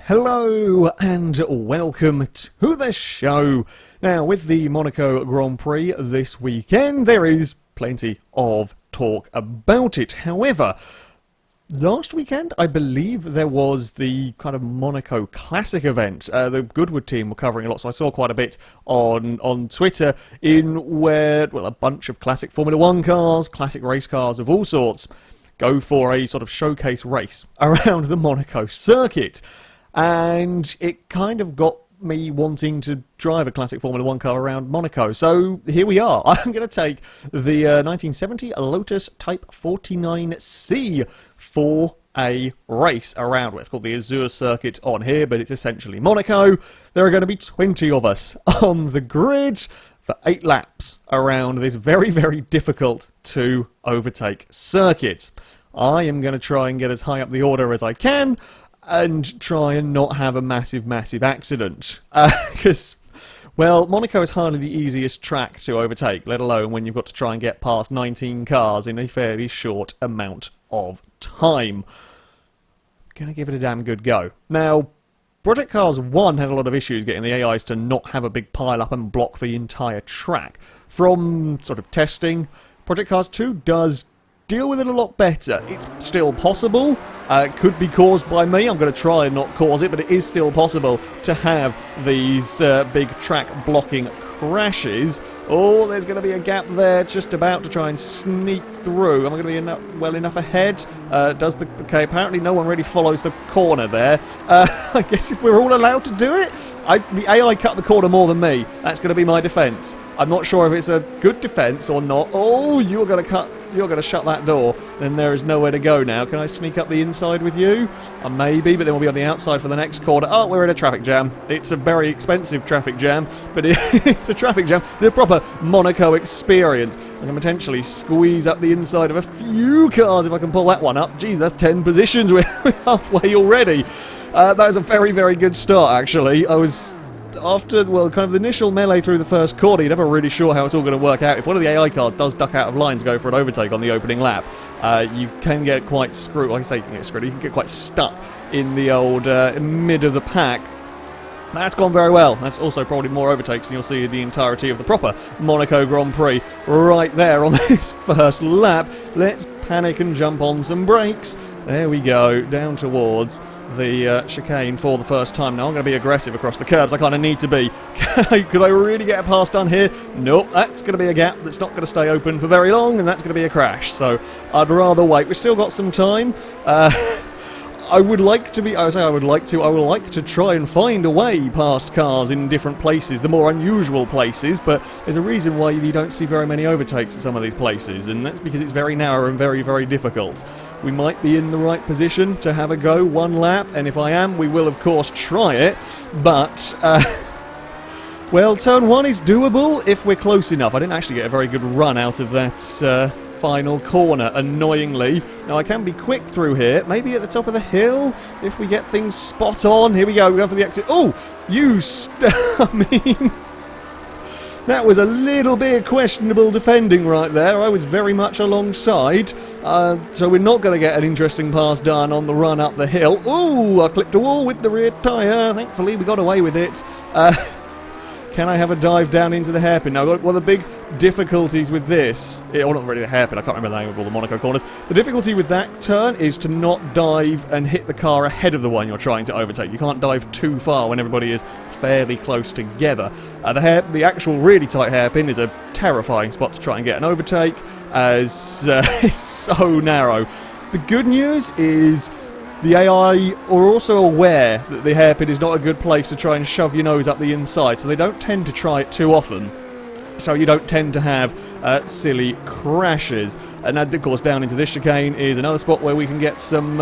Hello and welcome to the show. Now, with the Monaco Grand Prix this weekend, there is plenty of talk about it. However, last weekend, I believe there was the kind of Monaco Classic event. The Goodwood team were covering a lot, so I saw quite a bit on Twitter in where, well, a bunch of classic Formula 1 cars, classic race cars of all sorts, go for a sort of showcase race around the Monaco circuit. And it kind of got me wanting to drive a classic Formula 1 car around Monaco. So here we are. I'm going to take the 1970 Lotus Type 49C for a race around what's called the Azure circuit on here, but it's essentially Monaco. There are going to be 20 of us on the grid for 8 laps around this very, very difficult to overtake circuit. I am going to try and get as high up the order as I can, and try and not have a massive accident. Because, well, Monaco is hardly the easiest track to overtake, let alone when you've got to try and get past 19 cars in a fairly short amount of time. Gonna give it a damn good go. Now, Project Cars 1 had a lot of issues getting the AIs to not have a big pile up and block the entire track. From sort of testing, Project Cars 2 does deal with it a lot better. It's still possible. It could be caused by me. I'm going to try and not cause it, but it is still possible to have these big track blocking crashes. Oh, there's going to be a gap there, just about to try and sneak through. Am I going to be well enough ahead? Okay, apparently no one really follows the corner there. I guess if we're all allowed to do it? The AI cut the corner more than me. That's going to be my defence. I'm not sure if it's a good defence or not. Oh, you're going to shut that door. Then there is nowhere to go now. Can I sneak up the inside with you? Maybe, but then we'll be on the outside for the next corner. Oh, we're in a traffic jam. It's a very expensive traffic jam, but it's a traffic jam. The proper Monaco experience. I can potentially squeeze up the inside of a few cars if I can pull that one up. Geez, that's 10 positions. We're halfway already. That was a very, very good start, actually. I was, after, well, kind of the initial melee through the first corner, you're never really sure how it's all going to work out. If one of the AI cars does duck out of line to go for an overtake on the opening lap, you can get quite screwed. Like I say, you can get screwed. You can get quite stuck in the old mid of the pack. That's gone very well. That's also probably more overtakes than you'll see in the entirety of the proper Monaco Grand Prix right there on this first lap. Let's panic and jump on some brakes. There we go, down towards the chicane for the first time. Now I'm going to be aggressive across the curbs. I kind of need to be. Could I really get a pass done here? Nope, that's going to be a gap that's not going to stay open for very long, and that's going to be a crash. So I'd rather wait. We've still got some time. I would like to try and find a way past cars in different places, the more unusual places, but there's a reason why you don't see very many overtakes at some of these places, and that's because it's very narrow and very, very difficult. We might be in the right position to have a go one lap, and if I am, we will of course try it, but well, turn 1 is doable if we're close enough. I didn't actually get a very good run out of that final corner, annoyingly. Now I can be quick through here, maybe at the top of the hill if we get things spot on. Here we go, we're going for the exit. Oh, I mean, that was a little bit questionable defending right there. I was very much alongside, so we're not going to get an interesting pass done on the run up the hill. Oh, I clipped a wall with the rear tyre. Thankfully we got away with it. Can I have a dive down into the hairpin? Now, one of the big difficulties with this, or not really the hairpin, I can't remember the name of all the Monaco corners. The difficulty with that turn is to not dive and hit the car ahead of the one you're trying to overtake. You can't dive too far when everybody is fairly close together. The actual really tight hairpin is a terrifying spot to try and get an overtake, as it's so narrow. The good news is the AI are also aware that the hairpin is not a good place to try and shove your nose up the inside, so they don't tend to try it too often. So you don't tend to have silly crashes. And of course, down into this chicane is another spot where we can get some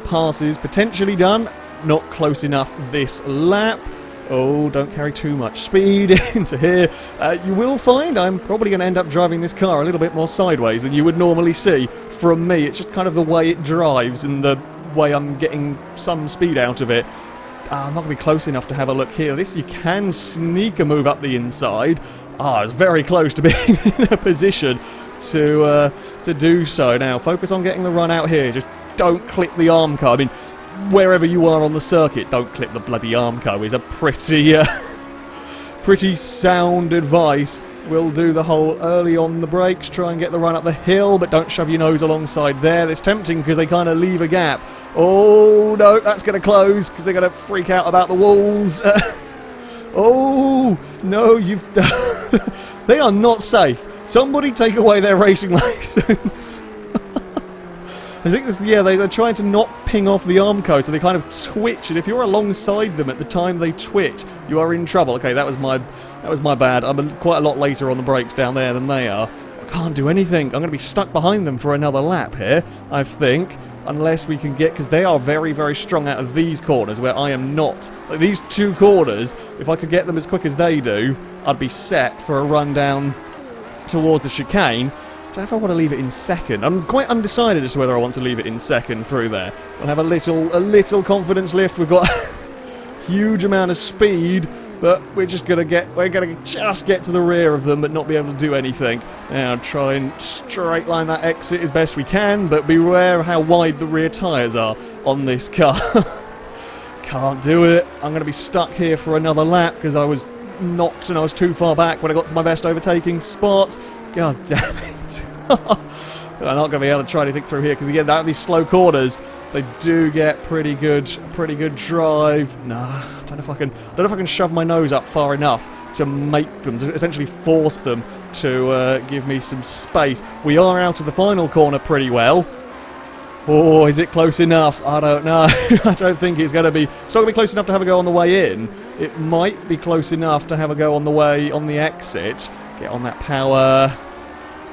passes potentially done. Not close enough this lap. Oh, don't carry too much speed into here. You will find I'm probably going to end up driving this car a little bit more sideways than you would normally see from me. It's just kind of the way it drives and the way I'm getting some speed out of it. I'm not going to be close enough to have a look here. This, you can sneak a move up the inside. It's very close to being in a position to do so. Now, focus on getting the run out here. Just don't clip the arm car. I mean, wherever you are on the circuit, don't clip the bloody Armco is a pretty, pretty sound advice. We'll do the whole early on the brakes, try and get the run up the hill, but don't shove your nose alongside there. It's tempting because they kind of leave a gap. Oh, no, that's going to close because they're going to freak out about the walls. Oh, no, you've... They are not safe. Somebody take away their racing license. I think this, yeah, they're trying to not ping off the Armco, so they kind of twitch, and if you're alongside them at the time they twitch, you are in trouble. Okay, that was my bad. I'm quite a lot later on the brakes down there than they are. I can't do anything. I'm going to be stuck behind them for another lap here, I think, unless we can get, because they are very, very strong out of these corners where I am not. Like, these two corners, if I could get them as quick as they do, I'd be set for a run down towards the chicane. So if I want to leave it in second, I'm quite undecided as to whether I want to leave it in second through there. We'll have a little confidence lift. We've got a huge amount of speed, but we're gonna just get to the rear of them, but not be able to do anything. Now try and straight line that exit as best we can, but beware of how wide the rear tyres are on this car. Can't do it. I'm gonna be stuck here for another lap because I was knocked and I was too far back when I got to my best overtaking spot. God damn it. I'm not going to be able to try anything through here because again, out of these slow corners, they do get pretty good drive. Nah, I don't know if I can shove my nose up far enough to make them, to essentially force them to give me some space. We are out of the final corner pretty well. Oh, is it close enough? I don't know. I don't think it's going to be. It's not going to be close enough to have a go on the way in. It might be close enough to have a go on the way on the exit. Get on that power.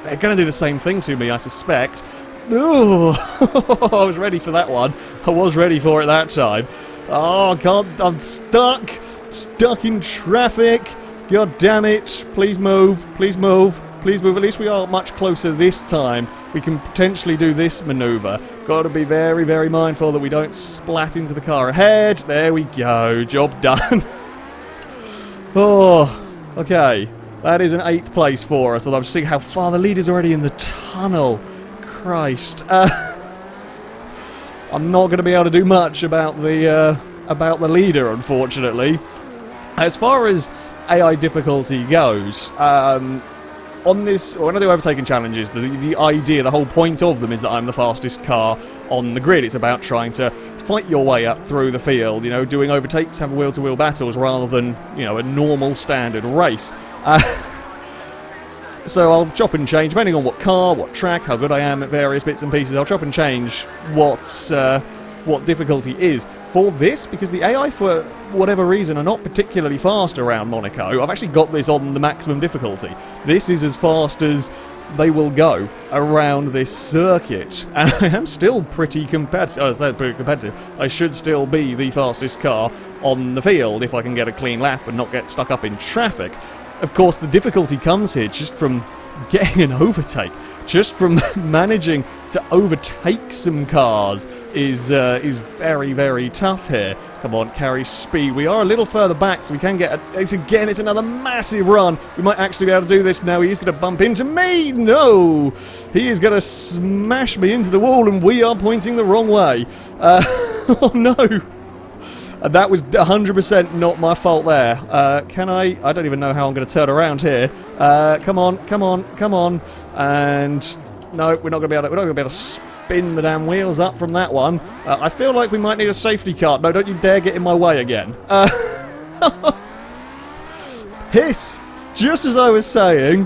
They're going to do the same thing to me, I suspect. Ooh, I was ready for that one. I was ready for it that time. Oh, God, I'm stuck. Stuck in traffic. God damn it. Please move. Please move. Please move. At least we are much closer this time. We can potentially do this manoeuvre. Got to be very, very mindful that we don't splat into the car ahead. There we go. Job done. Oh, okay. That is an 8th place for us, although I'm just seeing how far the lead is already in the tunnel. Christ. I'm not going to be able to do much about the leader, unfortunately. As far as AI difficulty goes, on this, when I do overtaking challenges, the idea, the whole point of them is that I'm the fastest car on the grid. It's about trying to fight your way up through the field, you know, doing overtakes, have wheel-to-wheel battles, rather than, you know, a normal standard race. So I'll chop and change, depending on what car, what track, how good I am at various bits and pieces, I'll chop and change what difficulty is. For this, because the AI, for whatever reason, are not particularly fast around Monaco, I've actually got this on the maximum difficulty. This is as fast as they will go around this circuit. And I am still pretty competitive. Oh, I said pretty competitive. I should still be the fastest car on the field if I can get a clean lap and not get stuck up in traffic. Of course, the difficulty comes here just from getting an overtake. Just from managing to overtake some cars is very, very tough here. Come on, carry speed. We are a little further back, so we can get it's another massive run. We might actually be able to do this now. He's going to bump into me. No! He is going to smash me into the wall, and we are pointing the wrong way. Oh, no! That was 100% not my fault there. Can I don't even know how I'm going to turn around here. Come on, come on, come on. And no, we're not going to be able to spin the damn wheels up from that one. I feel like we might need a safety car. No, don't you dare get in my way again. Hiss! Just as I was saying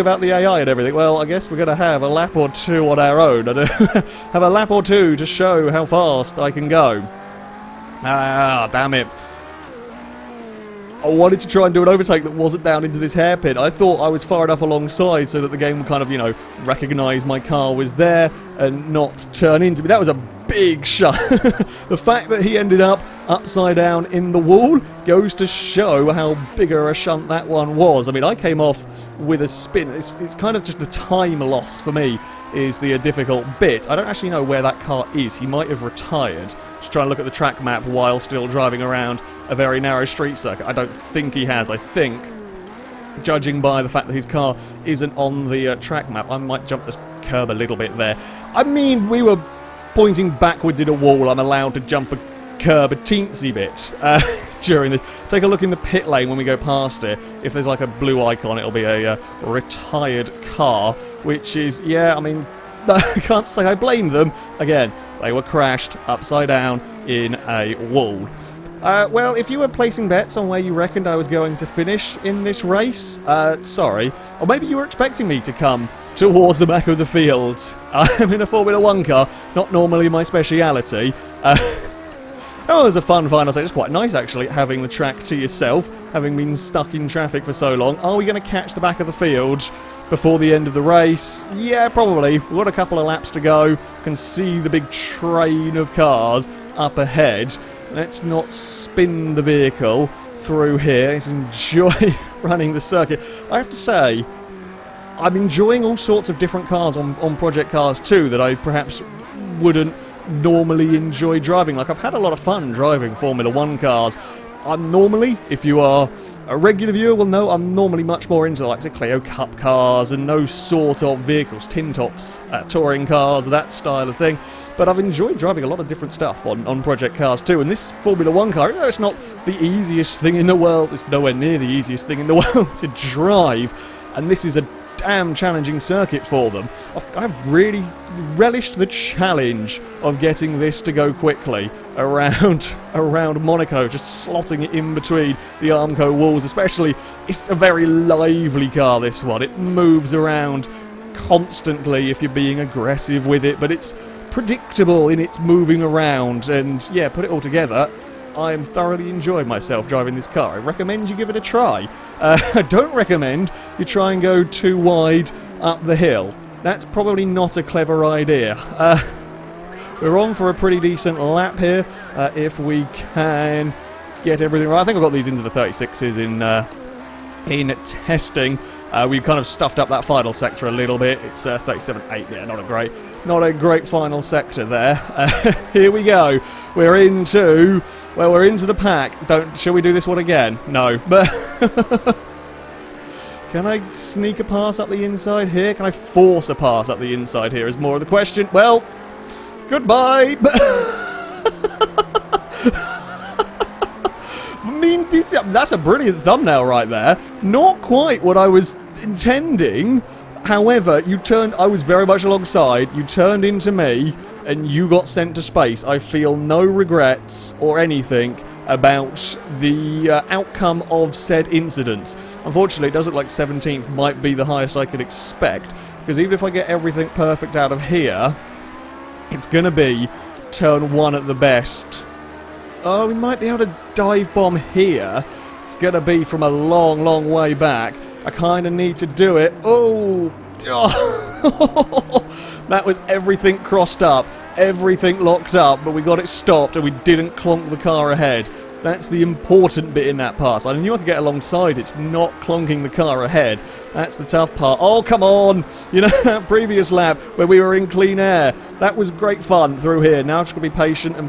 about the AI and everything, well, I guess we're going to have a lap or two on our own. Have a lap or two to show how fast I can go. Ah, damn it. I wanted to try and do an overtake that wasn't down into this hairpin. I thought I was far enough alongside so that the game would kind of, you know, recognise my car was there and not turn into me. That was a big shot. The fact that he ended up upside down in the wall goes to show how bigger a shunt that one was. I mean, I came off with a spin. It's kind of just the time loss for me is the difficult bit. I don't actually know where that car is. He might have retired. Just trying to look at the track map while still driving around a very narrow street circuit. I don't think he has. I think, judging by the fact that his car isn't on the track map, I might jump the curb a little bit there. I mean, we were pointing backwards in a wall, I'm allowed to jump a curb a teensy bit during this. Take a look in the pit lane when we go past it. If there's like a blue icon, it'll be a retired car, which is, yeah, I mean, I can't say I blame them. Again, they were crashed upside down in a wall. Well, if you were placing bets on where you reckoned I was going to finish in this race, sorry. Or maybe you were expecting me to come towards the back of the field. I'm in a Formula 1 car, not normally my speciality. Oh, it was a fun final set. It's quite nice, actually, having the track to yourself, having been stuck in traffic for so long. Are we going to catch the back of the field before the end of the race? Yeah, probably. We've got a couple of laps to go. Can see the big train of cars up ahead. Let's not spin the vehicle through here. Let's enjoy running the circuit. I have to say, I'm enjoying all sorts of different cars on Project Cars 2 that I perhaps wouldn't normally enjoy driving. Like, I've had a lot of fun driving Formula 1 cars. I'm normally, if you are a regular viewer will know, I'm normally much more into like the Clio Cup cars and those sort of vehicles, tin tops, touring cars, that style of thing. But I've enjoyed driving a lot of different stuff on Project Cars 2, and this Formula 1 car, even though it's not the easiest thing in the world, it's nowhere near the easiest thing in the world to drive, and this is a damn challenging circuit for them. I've really relished the challenge of getting this to go quickly around Monaco, just slotting it in between the Armco walls especially. It's a very lively car, this one. It moves around constantly if you're being aggressive with it, but it's predictable in its moving around, and yeah, put it all together, I am thoroughly enjoying myself driving this car. I recommend you give it a try. I don't recommend you try and go too wide up the hill. That's probably not a clever idea. We're on for a pretty decent lap here, if we can get everything right. I think I've got these into the 36s in testing. We kind of stuffed up that final sector a little bit. It's 37.8, yeah, not a great final sector there. Here we go. We're into the pack. Shall we do this one again? No, but can I sneak a pass up the inside here? Can I force a pass up the inside here is more of the question. Well, goodbye. I mean, that's a brilliant thumbnail right there. Not quite what I was intending. However, I was very much alongside, you turned into me, and you got sent to space. I feel no regrets or anything about the outcome of said incident. Unfortunately, it does look like 17th might be the highest I could expect, because even if I get everything perfect out of here, it's going to be turn 1 at the best. Oh, we might be able to dive bomb here. It's going to be from a long, long way back. I kind of need to do it. Oh, that was everything crossed up, everything locked up, but we got it stopped and we didn't clonk the car ahead. That's the important bit in that pass. I knew I could get alongside, it's not clonking the car ahead. That's the tough part. Oh, come on! You know, that previous lap where we were in clean air, that was great fun through here. Now I've just got to be patient, and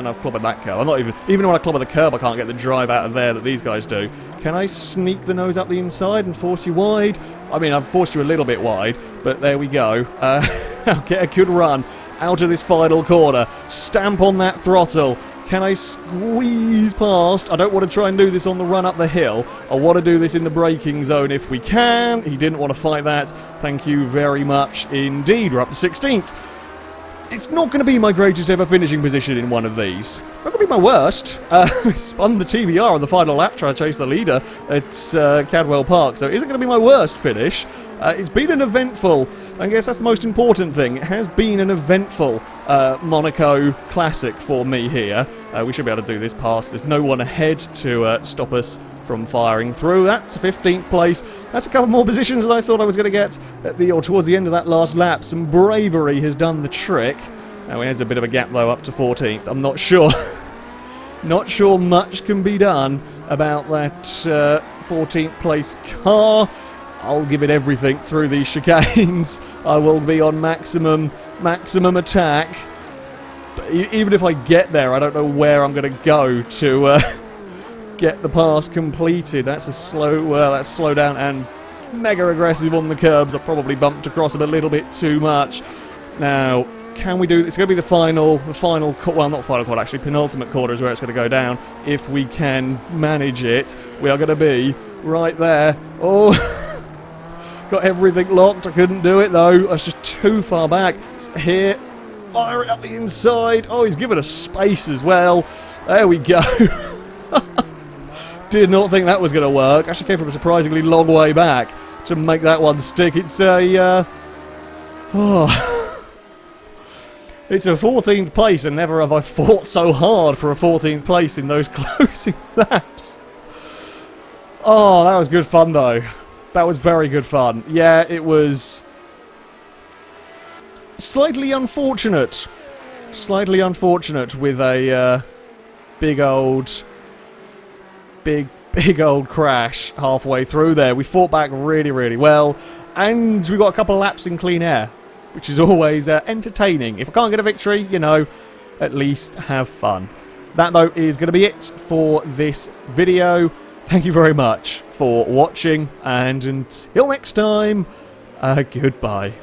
I've clobbered that curb. I'm not even when I clobber the curb, I can't get the drive out of there that these guys do. Can I sneak the nose up the inside and force you wide? I mean, I've forced you a little bit wide, but there we go. I'll get a good run out of this final corner. Stamp on that throttle. Can I squeeze past? I don't want to try and do this on the run up the hill. I want to do this in the braking zone if we can. He didn't want to fight that. Thank you very much indeed. We're up to 16th. It's not going to be my greatest ever finishing position in one of these. Not going to be my worst. Spun the TVR on the final lap trying to chase the leader at Cadwell Park, so it isn't going to be my worst finish. It's been an eventful, I guess that's the most important thing, it has been an eventful Monaco classic for me here. We should be able to do this pass. There's no one ahead to stop us from firing through. That's a 15th place. That's a couple more positions than I thought I was going to get at towards the end of that last lap. Some bravery has done the trick. Now there's a bit of a gap though up to 14th. I'm not sure. Not sure much can be done about that 14th place car. I'll give it everything through these chicanes. I will be on maximum attack. But even if I get there, I don't know where I'm going to go to get the pass completed. That's a slow down and mega aggressive on the curbs. I probably bumped across him a little bit too much. Now, Can we do this? It's going to be the final, well, not final quarter, actually, penultimate quarter is where it's going to go down. If we can manage it, we are going to be right there. Oh, got everything locked. I couldn't do it, though. That's just too far back. It's here, fire it up the inside. Oh, he's given us space as well. There we go. Did not think that was going to work. Actually came from a surprisingly long way back to make that one stick. It's a... It's a 14th place, and never have I fought so hard for a 14th place in those closing laps. Oh, that was good fun, though. That was very good fun. Yeah, it was... slightly unfortunate. Slightly unfortunate with a big old crash halfway through there. We fought back really, really well, and we got a couple of laps in clean air, which is always entertaining. If I can't get a victory, you know, at least have fun. That, though, is going to be it for this video. Thank you very much for watching, and until next time, goodbye.